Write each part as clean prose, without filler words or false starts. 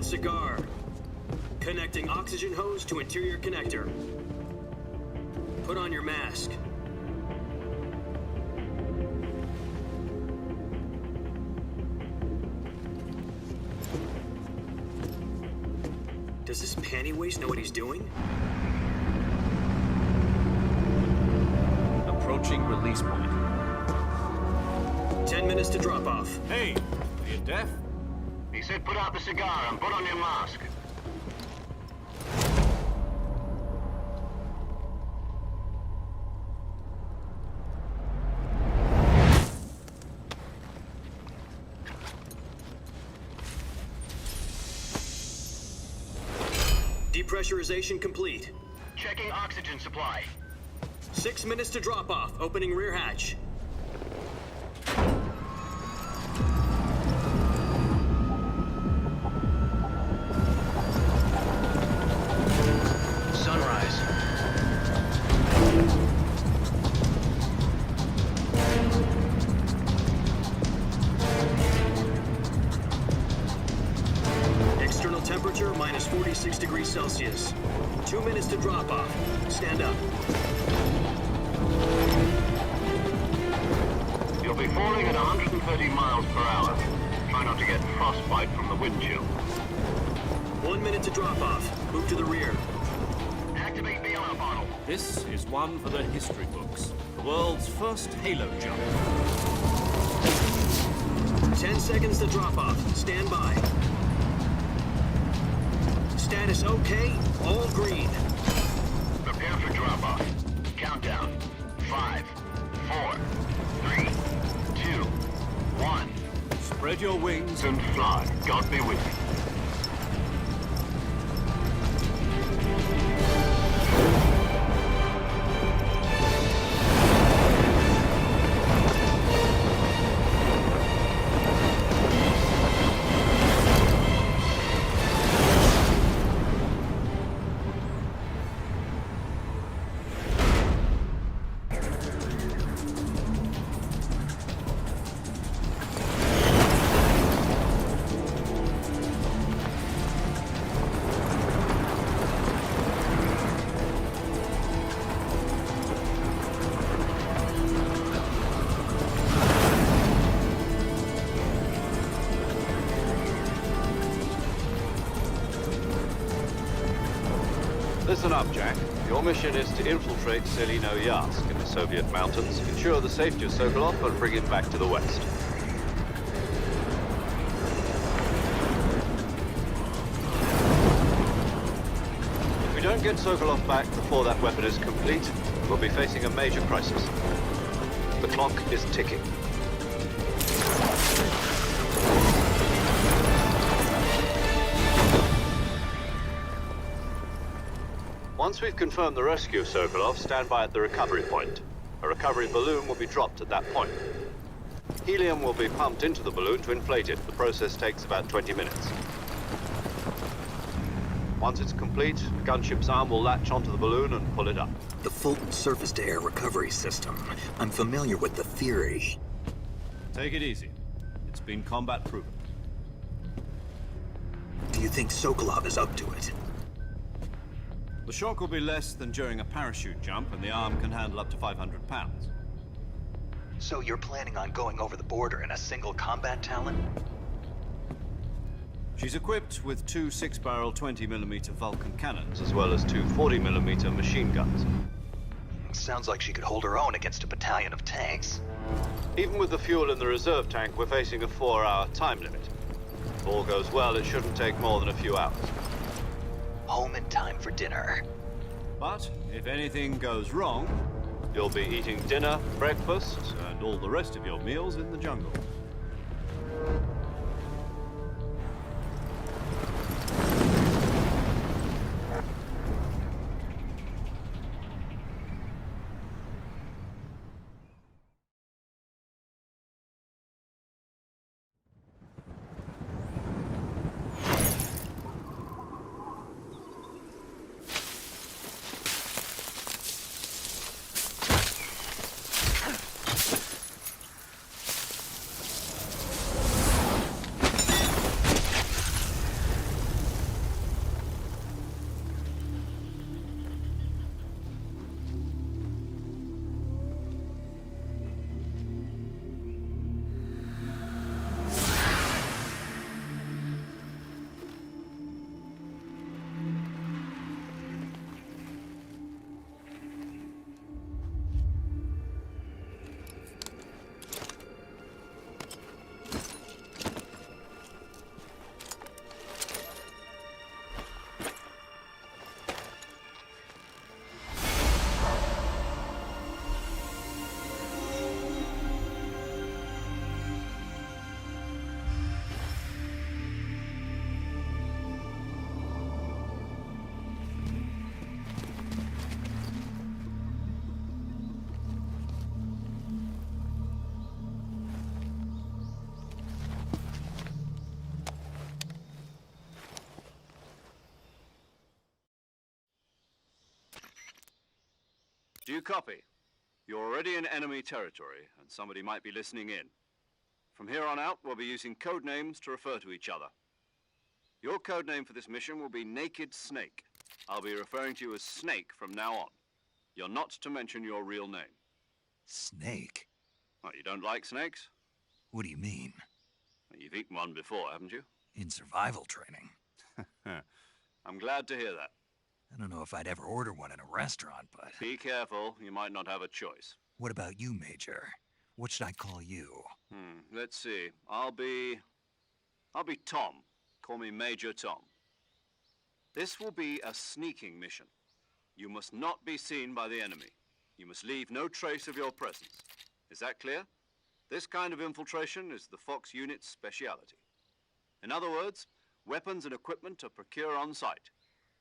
cigar. Connecting oxygen hose to interior connector. Put on your mask. Does this panty waste know what he's doing? Approaching release point. 10 minutes to drop off. Hey, are you deaf? He said put out the cigar and put on your mask. Depressurization complete. Checking oxygen supply. 6 minutes to drop off. Opening rear hatch. Sunrise. External temperature minus 46 degrees Celsius. 2 minutes to drop off. Stand up. You'll be falling at 130 miles per hour. Try not to get frostbite from the wind chill. 1 minute to drop off. Move to the rear. Activate the alarm bottle. This is one for the history books. The world's first halo jump. 10 seconds to drop off. Stand by. Status okay. All green. Prepare for drop-off. Countdown. 5, 4, 3, 2, 1. Spread your wings And fly. God be with you. Listen up, Jack. Your mission is to infiltrate Selino-Yarsk in the Soviet mountains, ensure the safety of Sokolov, and bring him back to the West. If we don't get Sokolov back before that weapon is complete, we'll be facing a major crisis. The clock is ticking. Once we've confirmed the rescue of Sokolov, stand by at the recovery point. A recovery balloon will be dropped at that point. Helium will be pumped into the balloon to inflate it. The process takes about 20 minutes. Once it's complete, the gunship's arm will latch onto the balloon and pull it up. The Fulton surface-to-air recovery system. I'm familiar with the theory. Take it easy. It's been combat proven. Do you think Sokolov is up to it? The shock will be less than during a parachute jump, and the arm can handle up to 500 pounds. So you're planning on going over the border in a single combat Talon? She's equipped with two 6-barrel 20mm Vulcan cannons, As well as two 40mm machine guns. Sounds like she could hold her own against a battalion of tanks. Even with the fuel in the reserve tank, we're facing a 4-hour time limit. If all goes well, it shouldn't take more than a few hours. Home in time for dinner. But if anything goes wrong, You'll be eating dinner, breakfast, and all the rest of your meals in the jungle. you copy? You're already in enemy territory, and somebody might be listening in. From here on out, we'll be using code names to refer to each other. Your code name for this mission will be Naked Snake. I'll be referring to you as Snake from now on. You're not to mention your real name. Snake? What, you don't like snakes? What do you mean? Well, you've eaten one before, haven't you? In survival training. I'm glad to hear that. I don't know if I'd ever order one in a restaurant, but... Be careful, you might not have a choice. What about you, Major? What should I call you? Let's see. I'll be Tom. Call me Major Tom. This will be a sneaking mission. You must not be seen by the enemy. You must leave no trace of your presence. Is that clear? This kind of infiltration is the Fox unit's speciality. In other words, weapons and equipment are procured on site.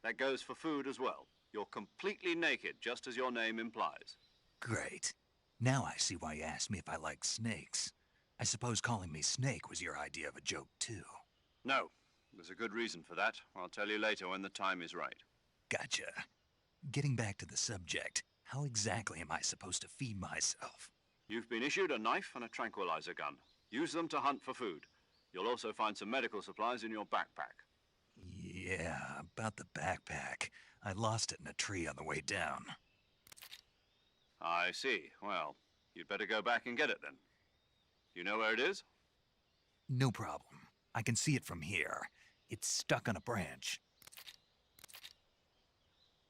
That goes for food as well. You're completely naked, just as your name implies. Great. Now I see why you asked me if I like snakes. I suppose calling me Snake was your idea of a joke, too. No. There's a good reason for that. I'll tell you later when the time is right. Gotcha. Getting back to the subject, how exactly am I supposed to feed myself? You've been issued a knife and a tranquilizer gun. Use them to hunt for food. You'll also find some medical supplies in your backpack. Yeah, about the backpack. I lost it in a tree on the way down. I see. Well, you'd better go back and get it then. You know where it is? No problem. I can see it from here. It's stuck on a branch.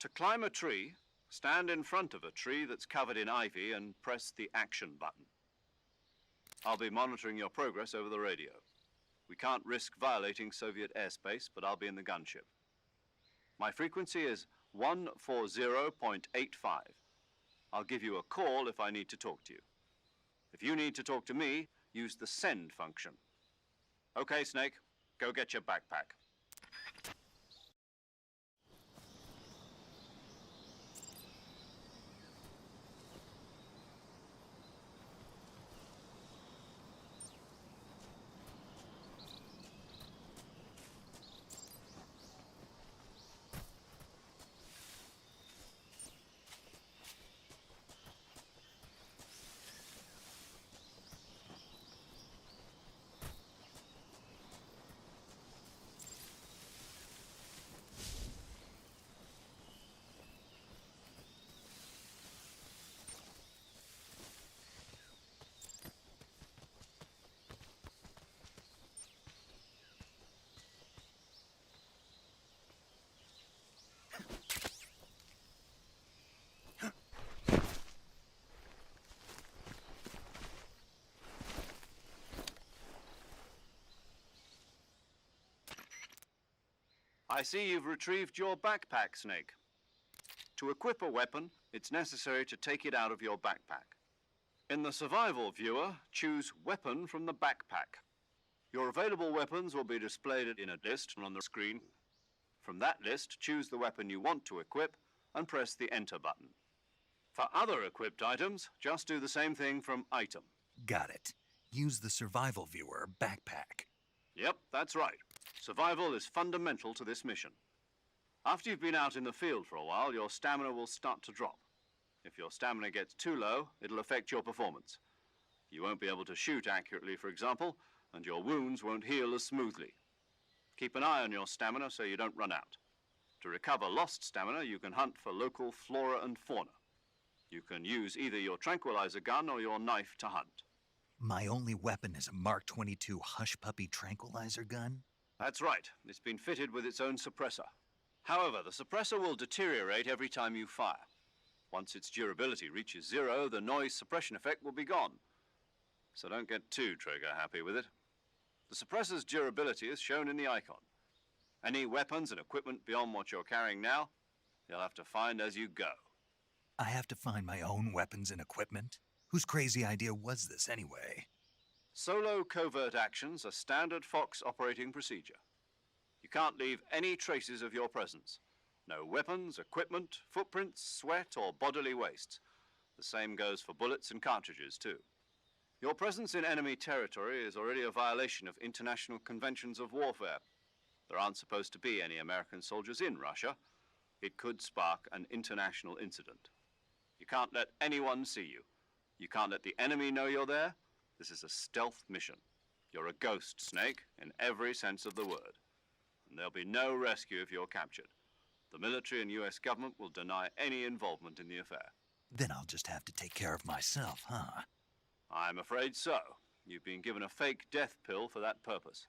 To climb a tree, stand in front of a tree that's covered in ivy and press the action button. I'll be monitoring your progress over the radio. We can't risk violating Soviet airspace, but I'll be in the gunship. My frequency is 140.85. I'll give you a call if I need to talk to you. If you need to talk to me, use the send function. Okay, Snake, go get your backpack. I see you've retrieved your backpack, Snake. To equip a weapon, it's necessary to take it out of your backpack. In the survival viewer, choose Weapon from the backpack. Your available weapons will be displayed in a list on the screen. From that list, choose the weapon you want to equip and press the Enter button. For other equipped items, just do the same thing from Item. Got it. Use the survival viewer backpack. Yep, that's right. Survival is fundamental to this mission. After you've been out in the field for a while, your stamina will start to drop. If your stamina gets too low, it'll affect your performance. You won't be able to shoot accurately, for example, and your wounds won't heal as smoothly. Keep an eye on your stamina so you don't run out. To recover lost stamina, you can hunt for local flora and fauna. You can use either your tranquilizer gun or your knife to hunt. My only weapon is a Mark 22 Hush Puppy tranquilizer gun? That's right. It's been fitted with its own suppressor. However, the suppressor will deteriorate every time you fire. Once its durability reaches 0, the noise suppression effect will be gone. So don't get too trigger-happy with it. The suppressor's durability is shown in the icon. Any weapons and equipment beyond what you're carrying now, you'll have to find as you go. I have to find my own weapons and equipment? Whose crazy idea was this, anyway? Solo covert actions are standard Fox operating procedure. You can't leave any traces of your presence. No weapons, equipment, footprints, sweat, or bodily waste. The same goes for bullets and cartridges, too. Your presence in enemy territory is already a violation of international conventions of warfare. There aren't supposed to be any American soldiers in Russia. It could spark an international incident. You can't let anyone see you. You can't let the enemy know you're there. This is a stealth mission. You're a ghost, Snake, in every sense of the word. And there'll be no rescue if you're captured. The military and US government will deny any involvement in the affair. Then I'll just have to take care of myself, huh? I'm afraid so. You've been given a fake death pill for that purpose.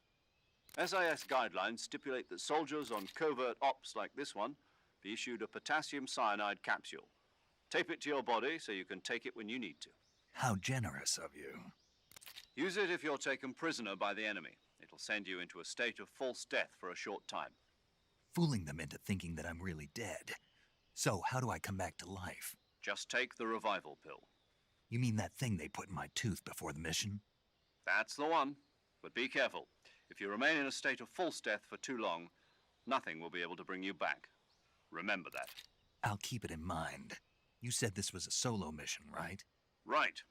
SIS guidelines stipulate that soldiers on covert ops like this one be issued a potassium cyanide capsule. Tape it to your body so you can take it when you need to. How generous of you. Use it if you're taken prisoner by the enemy. It'll send you into a state of false death for a short time. Fooling them into thinking that I'm really dead. So, how do I come back to life? Just take the revival pill. You mean that thing they put in my tooth before the mission? That's the one. But be careful. If you remain in a state of false death for too long, nothing will be able to bring you back. Remember that. I'll keep it in mind. You said this was a solo mission, right? Right.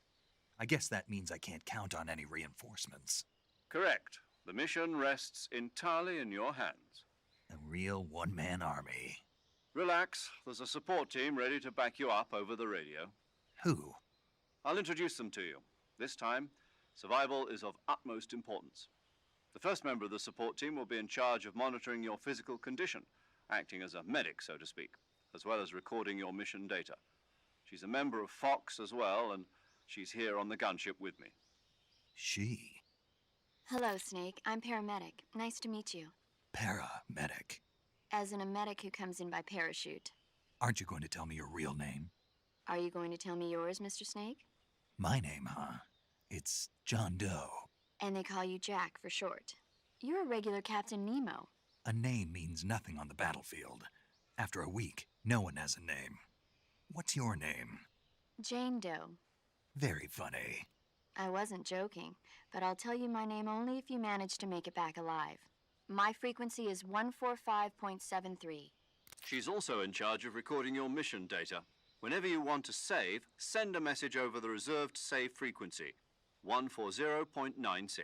I guess that means I can't count on any reinforcements. Correct. The mission rests entirely in your hands. A real one-man army. Relax. There's a support team ready to back you up over the radio. Who? I'll introduce them to you. This time, survival is of utmost importance. The first member of the support team will be in charge of monitoring your physical condition, acting as a medic, so to speak, as well as recording your mission data. She's a member of Fox as well, and she's here on the gunship with me. She? Hello, Snake. I'm paramedic. Nice to meet you. Paramedic. As in a medic who comes in by parachute. Aren't you going to tell me your real name? Are you going to tell me yours, Mr. Snake? My name, huh? It's John Doe. And they call you Jack for short. You're a regular Captain Nemo. A name means nothing on the battlefield. After a week, no one has a name. What's your name? Jane Doe. Very funny. I wasn't joking, but I'll tell you my name only if you manage to make it back alive. My frequency is 145.73. She's also in charge of recording your mission data. Whenever you want to save, send a message over the reserved save frequency, 140.96.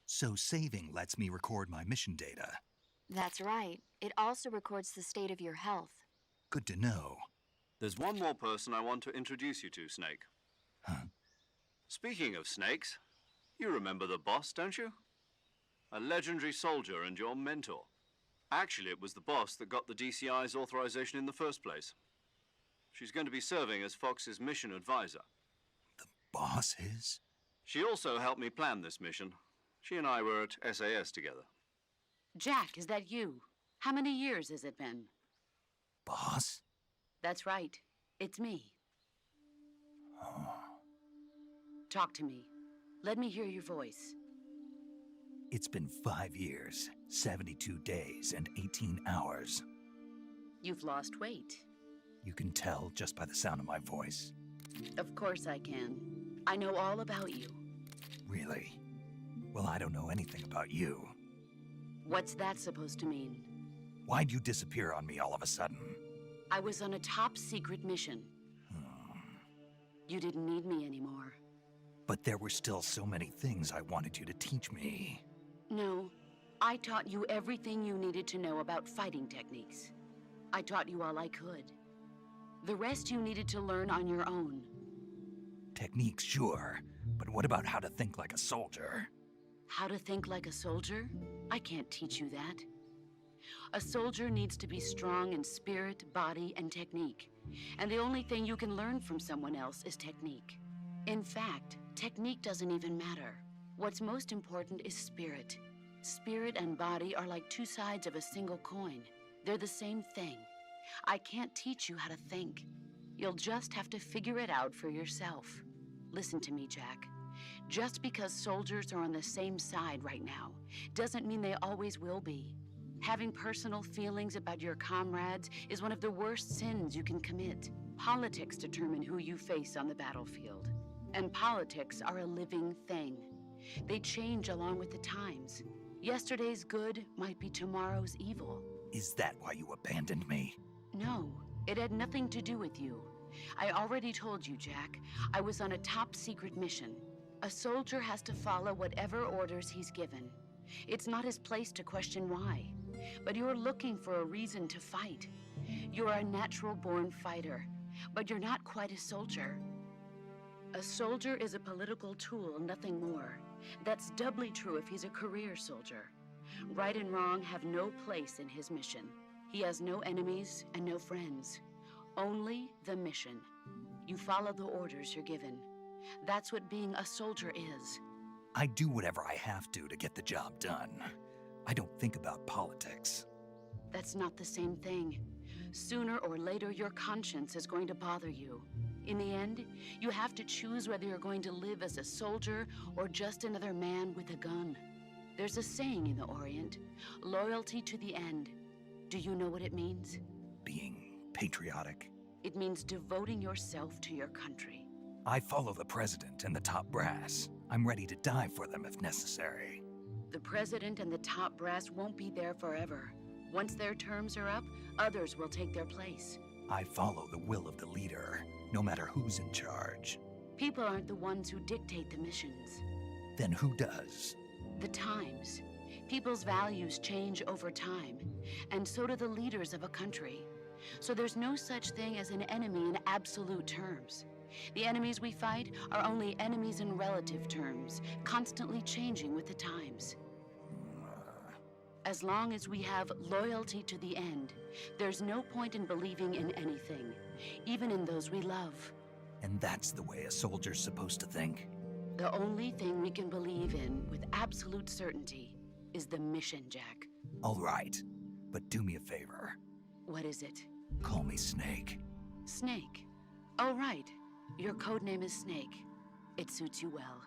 So saving lets me record my mission data. That's right. It also records the state of your health. Good to know. There's one more person I want to introduce you to, Snake. Huh? Speaking of snakes, you remember the boss, don't you? A legendary soldier and your mentor. Actually, it was the boss that got the DCI's authorization in the first place. She's going to be serving as Fox's mission advisor. The boss is? She also helped me plan this mission. She and I were at SAS together. Jack, is that you? How many years has it been? Boss? That's right. It's me. Oh. Talk to me. Let me hear your voice. It's been 5 years, 72 days, and 18 hours. You've lost weight. You can tell just by the sound of my voice. Of course I can. I know all about you. Really? Well, I don't know anything about you. What's that supposed to mean? Why'd you disappear on me all of a sudden? I was on a top-secret mission. You didn't need me anymore. But there were still so many things I wanted you to teach me. No, I taught you everything you needed to know about fighting techniques. I taught you all I could. The rest you needed to learn on your own. Techniques, sure. But what about how to think like a soldier? How to think like a soldier? I can't teach you that. A soldier needs to be strong in spirit, body, and technique. And the only thing you can learn from someone else is technique. In fact, technique doesn't even matter. What's most important is spirit. Spirit and body are like two sides of a single coin. They're the same thing. I can't teach you how to think. You'll just have to figure it out for yourself. Listen to me, Jack. Just because soldiers are on the same side right now doesn't mean they always will be. Having personal feelings about your comrades is one of the worst sins you can commit. Politics determine who you face on the battlefield. And politics are a living thing. They change along with the times. Yesterday's good might be tomorrow's evil. Is that why you abandoned me? No, it had nothing to do with you. I already told you, Jack. I was on a top-secret mission. A soldier has to follow whatever orders he's given. It's not his place to question why. But you're looking for a reason to fight. You're a natural-born fighter. but you're not quite a soldier. A soldier is a political tool, nothing more. That's doubly true if he's a career soldier. Right and wrong have no place in his mission. He has no enemies and no friends. Only the mission. You follow the orders you're given. That's what being a soldier is. I do whatever I have to get the job done. I don't think about politics. That's not the same thing. Sooner or later, your conscience is going to bother you. In the end, you have to choose whether you're going to live as a soldier or just another man with a gun. There's a saying in the Orient, loyalty to the end. Do you know what it means? Being patriotic. It means devoting yourself to your country. I follow the president and the top brass. I'm ready to die for them if necessary. The president and the top brass won't be there forever. Once their terms are up, others will take their place. I follow the will of the leader, no matter who's in charge. People aren't the ones who dictate the missions. Then who does? The times. People's values change over time, and so do the leaders of a country. So there's no such thing as an enemy in absolute terms. The enemies we fight are only enemies in relative terms, constantly changing with the times. As long as we have loyalty to the end, there's no point in believing in anything, even in those we love. And that's the way a soldier's supposed to think? The only thing we can believe in with absolute certainty is the mission, Jack. All right, but do me a favor. What is it? Call me Snake. Snake. Oh, right. Your codename is Snake. It suits you well.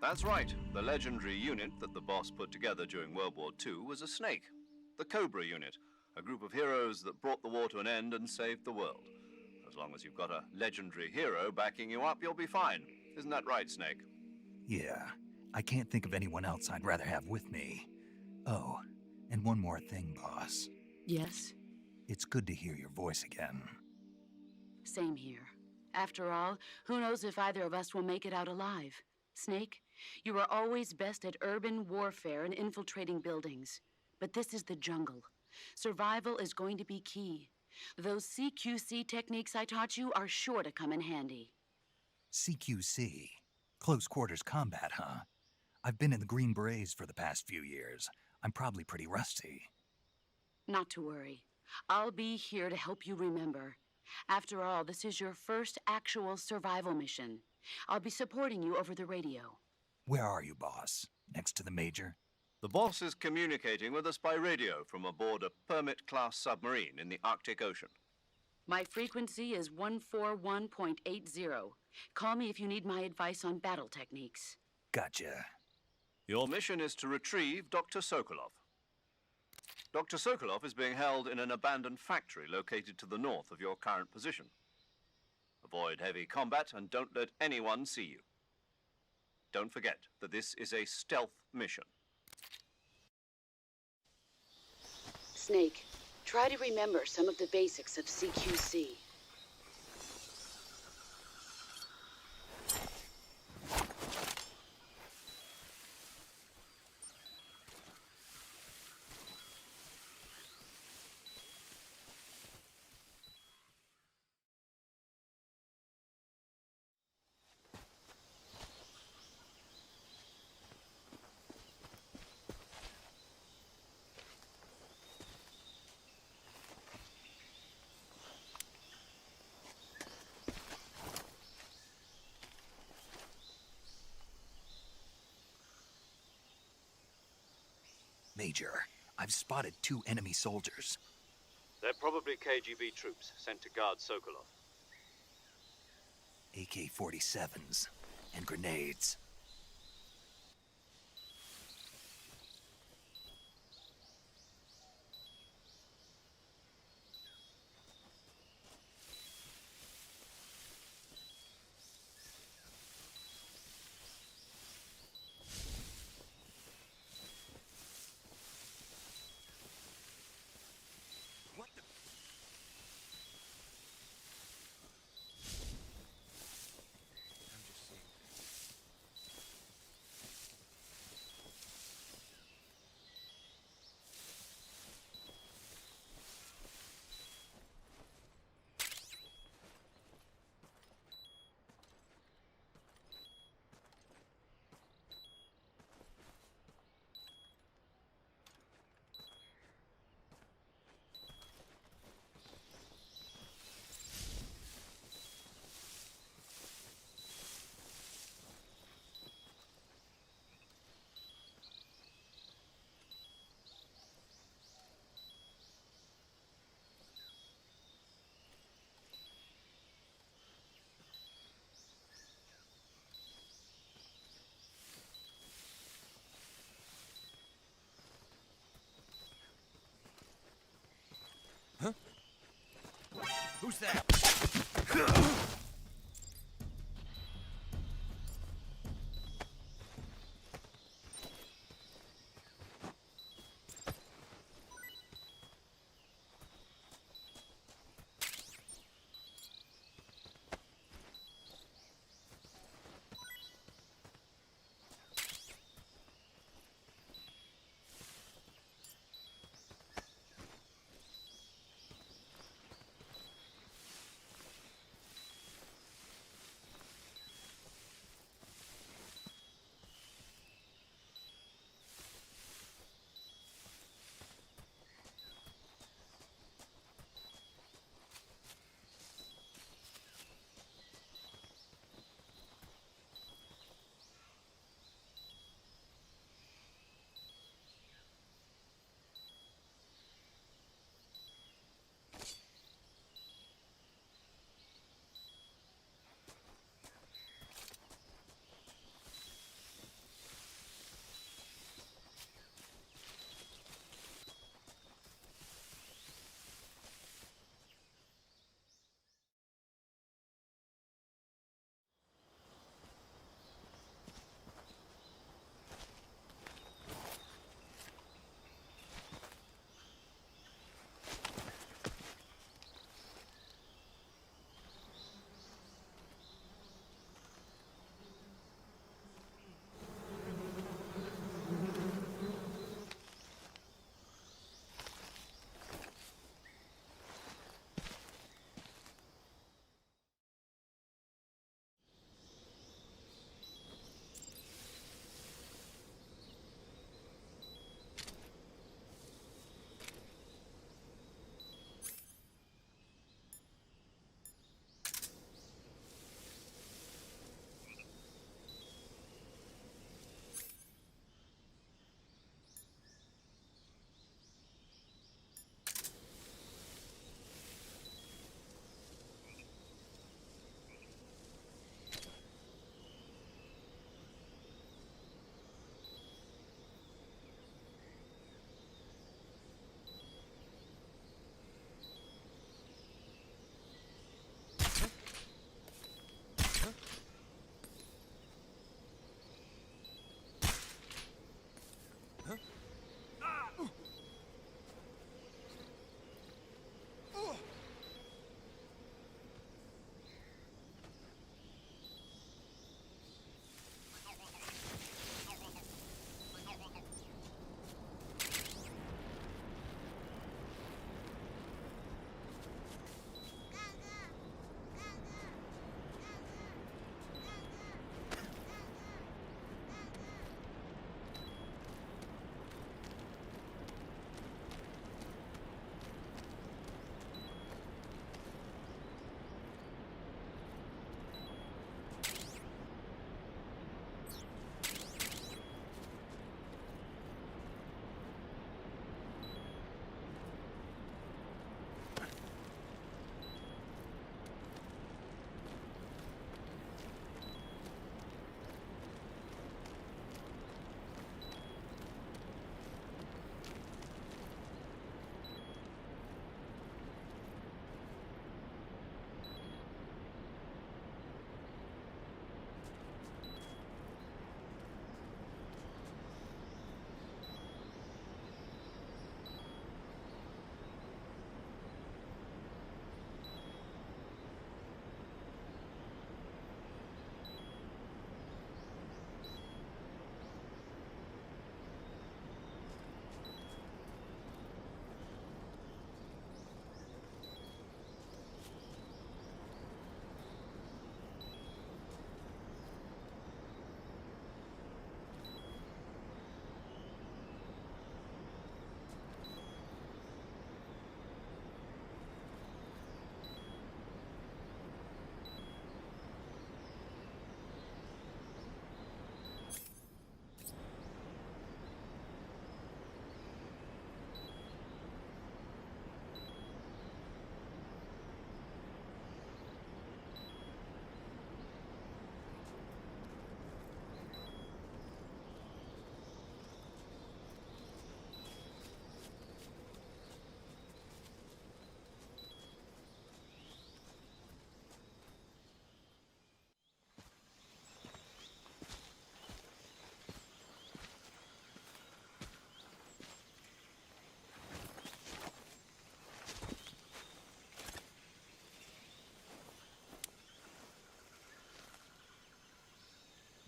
That's right. The legendary unit that the boss put together during World War II was a snake. The Cobra unit, a group of heroes that brought the war to an end and saved the world. As long as you've got a legendary hero backing you up, you'll be fine. Isn't that right, Snake? Yeah, I can't think of anyone else I'd rather have with me. Oh, and one more thing, boss. Yes? It's good to hear your voice again. Same here. After all, who knows if either of us will make it out alive? Snake, you are always best at urban warfare and infiltrating buildings. But this is the jungle. Survival is going to be key. Those CQC techniques I taught you are sure to come in handy. CQC? Close quarters combat, huh? I've been in the Green Berets for the past few years. I'm probably pretty rusty. Not to worry. I'll be here to help you remember. After all, this is your first actual survival mission. I'll be supporting you over the radio. Where are you, boss? Next to the Major? The boss is communicating with us by radio from aboard a Permit-class submarine in the Arctic Ocean. My frequency is 141.80. Call me if you need my advice on battle techniques. Gotcha. Your mission is to retrieve Dr. Sokolov. Dr. Sokolov is being held in an abandoned factory located to the north of your current position. Avoid heavy combat and don't let anyone see you. Don't forget that this is a stealth mission. Snake, try to remember some of the basics of CQC. Major, I've spotted 2 enemy soldiers. They're probably KGB troops sent to guard Sokolov. AK-47s and grenades. Who's that?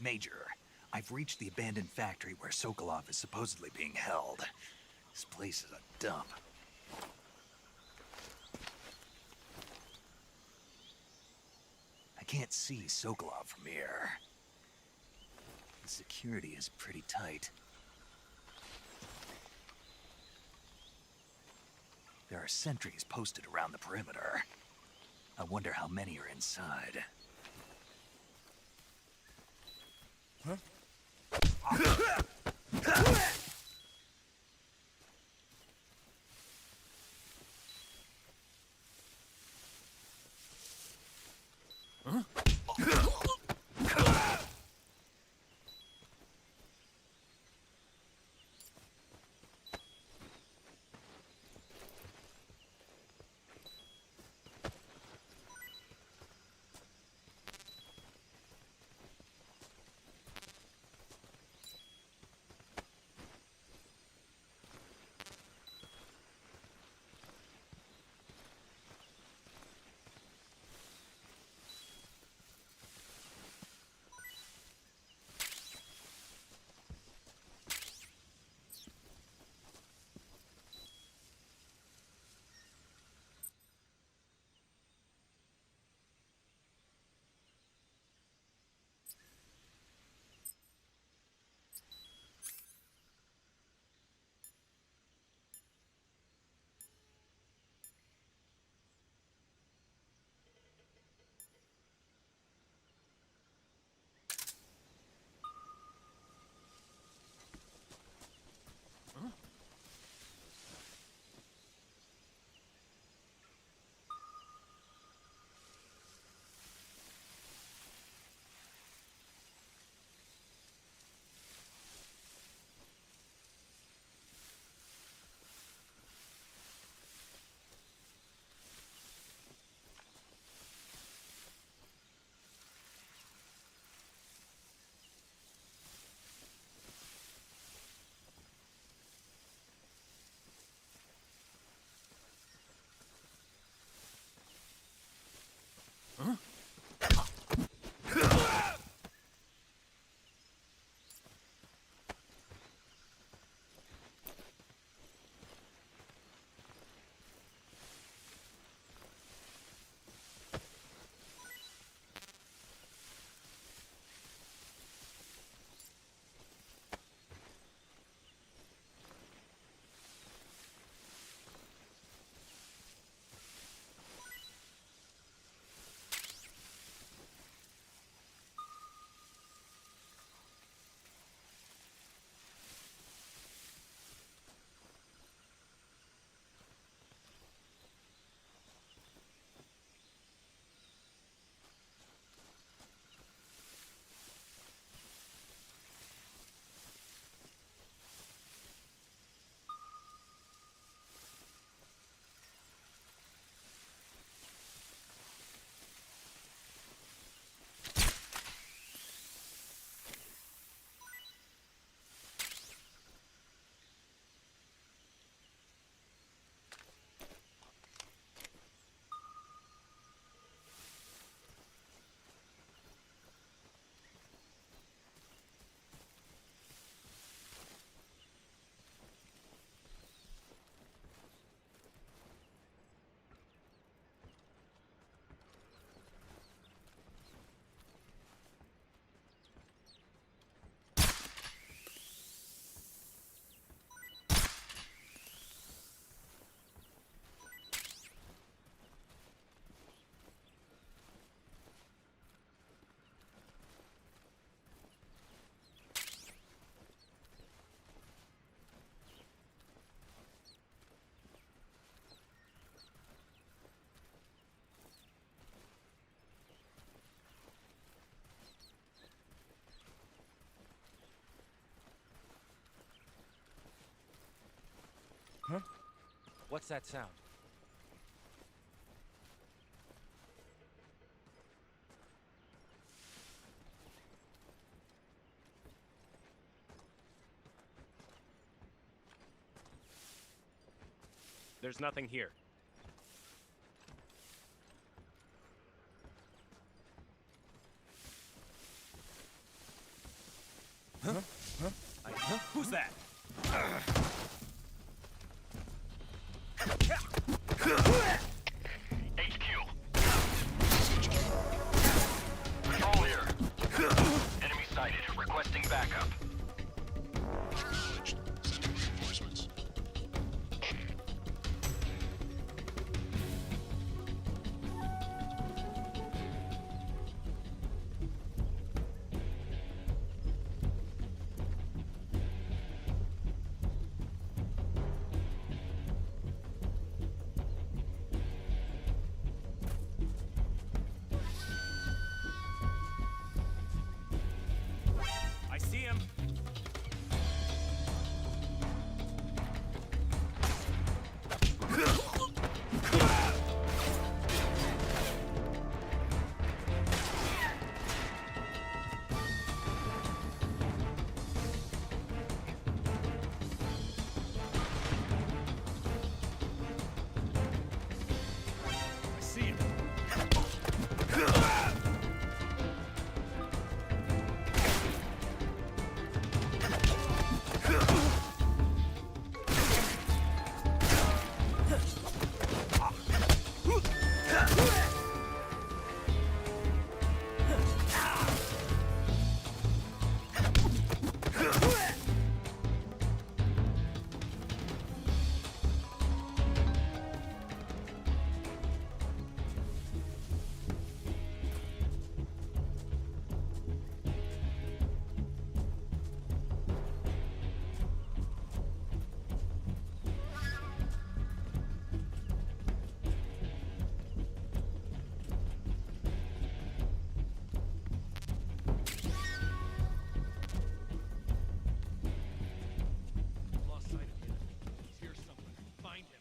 Major, I've reached the abandoned factory where Sokolov is supposedly being held. This place is a dump. I can't see Sokolov from here. The security is pretty tight. There are sentries posted around the perimeter. I wonder how many are inside. Huh? Huh? What's that sound? There's nothing here. Who's that? HQ. Patrol here. Enemy sighted. Requesting backup. Sending reinforcements. I see him. I see him. Lost sight of him. He's here somewhere. Find him.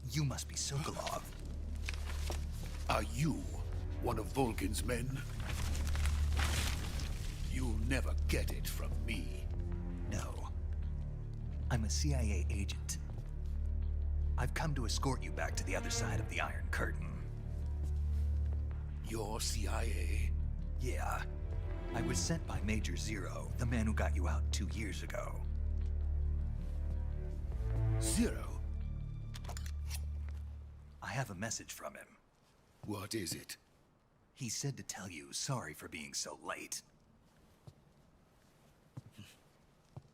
You must be Sokolov. Are you one of Volgin's men? You'll never get it from me. No. I'm a CIA agent. I've come to escort you back to the other side of the Iron Curtain. You're CIA? Yeah. I was sent by Major Zero, the man who got you out 2 years ago. Zero? I have a message from him. What is it? He said to tell you sorry for being so late.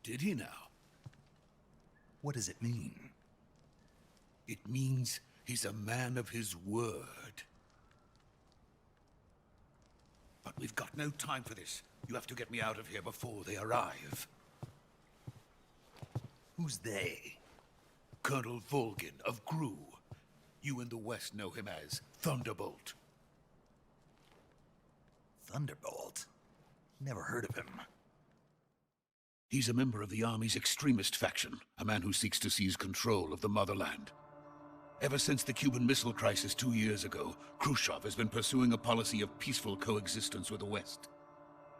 Did he now? What does it mean? It means he's a man of his word. But we've got no time for this. You have to get me out of here before they arrive. Who's they? Colonel Volgin of GRU. You in the West know him as Thunderbolt. Thunderbolt? Never heard of him. He's a member of the Army's extremist faction, a man who seeks to seize control of the motherland. Ever since the Cuban Missile Crisis 2 years ago, Khrushchev has been pursuing a policy of peaceful coexistence with the West.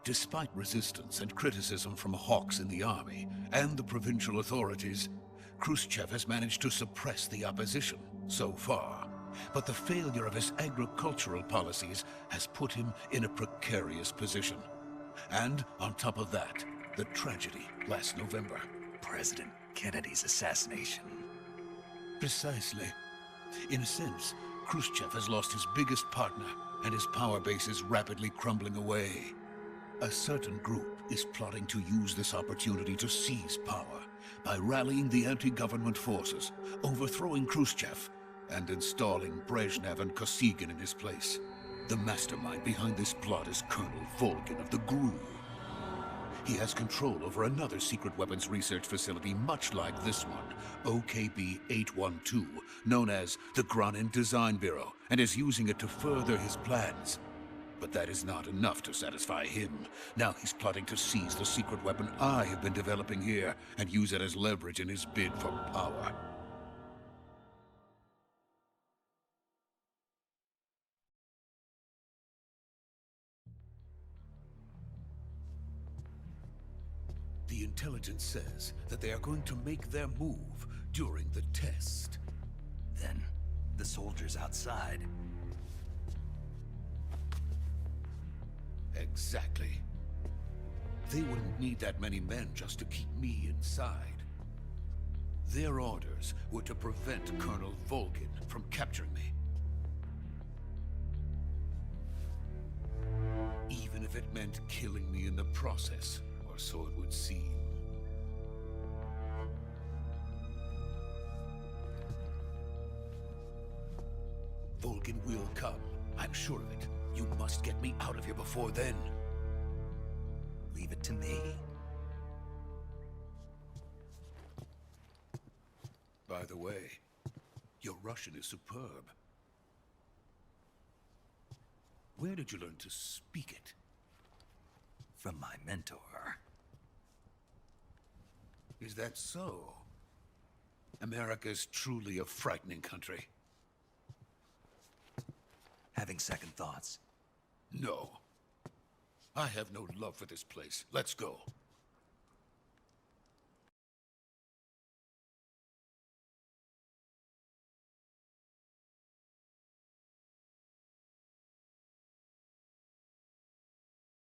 Despite resistance and criticism from hawks in the Army and the provincial authorities, Khrushchev has managed to suppress the opposition so far. But the failure of his agricultural policies has put him in a precarious position. And on top of that, the tragedy last November. President Kennedy's assassination. Precisely. In a sense, Khrushchev has lost his biggest partner, and his power base is rapidly crumbling away. A certain group is plotting to use this opportunity to seize power by rallying the anti-government forces, overthrowing Khrushchev, and installing Brezhnev and Kosygin in his place. The mastermind behind this plot is Colonel Volgin of the GRU. He has control over another secret weapons research facility much like this one, OKB-812, known as the Granin Design Bureau, and is using it to further his plans. But that is not enough to satisfy him. Now he's plotting to seize the secret weapon I have been developing here and use it as leverage in his bid for power. The intelligence says that they are going to make their move during the test. Then, the soldiers outside. Exactly. They wouldn't need that many men just to keep me inside. Their orders were to prevent Colonel Volgin from capturing me. Even if it meant killing me in the process, or so it would seem. Volgin will come. I'm sure of it. You must get me out of here before then. Leave it to me. By the way, your Russian is superb. Where did you learn to speak it? From my mentor. Is that so? America's truly a frightening country. Having second thoughts. No. I have no love for this place. Let's go.